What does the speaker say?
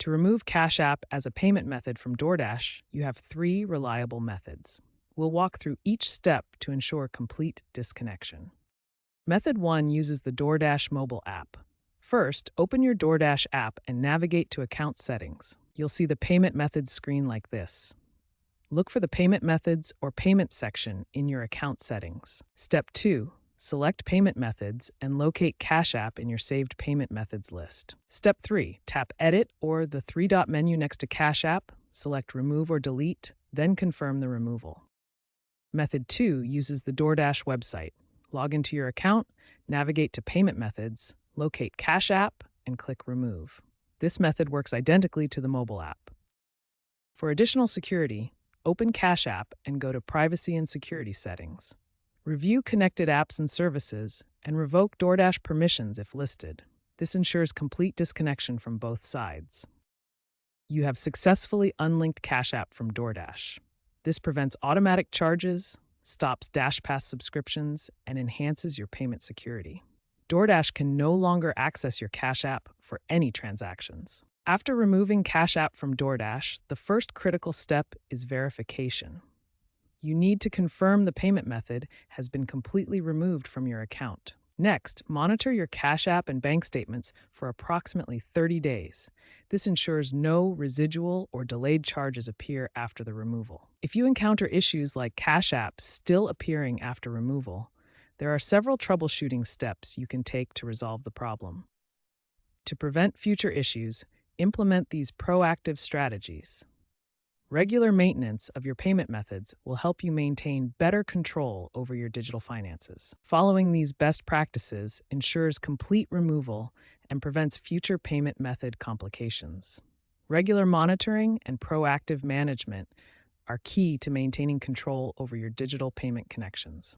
To remove Cash App as a payment method from DoorDash, you have three reliable methods. We'll walk through each step to ensure complete disconnection. Method 1 uses the DoorDash mobile app. First, open your DoorDash app and navigate to Account Settings. You'll see the Payment Methods screen like this. Look for the Payment Methods or Payments section in your account settings. Step 2. Select Payment Methods and locate Cash App in your saved payment methods list. Step 3. Tap Edit or the three-dot menu next to Cash App, select Remove or Delete, then confirm the removal. Method 2 uses the DoorDash website. Log into your account, navigate to Payment Methods, locate Cash App, and click Remove. This method works identically to the mobile app. For additional security, open Cash App and go to Privacy and Security Settings. Review connected apps and services, and revoke DoorDash permissions if listed. This ensures complete disconnection from both sides. You have successfully unlinked Cash App from DoorDash. This prevents automatic charges, stops DashPass subscriptions, and enhances your payment security. DoorDash can no longer access your Cash App for any transactions. After removing Cash App from DoorDash, the first critical step is verification. You need to confirm the payment method has been completely removed from your account. Next, monitor your Cash App and bank statements for approximately 30 days. This ensures no residual or delayed charges appear after the removal. If you encounter issues like Cash App still appearing after removal, there are several troubleshooting steps you can take to resolve the problem. To prevent future issues, implement these proactive strategies. Regular maintenance of your payment methods will help you maintain better control over your digital finances. Following these best practices ensures complete removal and prevents future payment method complications. Regular monitoring and proactive management are key to maintaining control over your digital payment connections.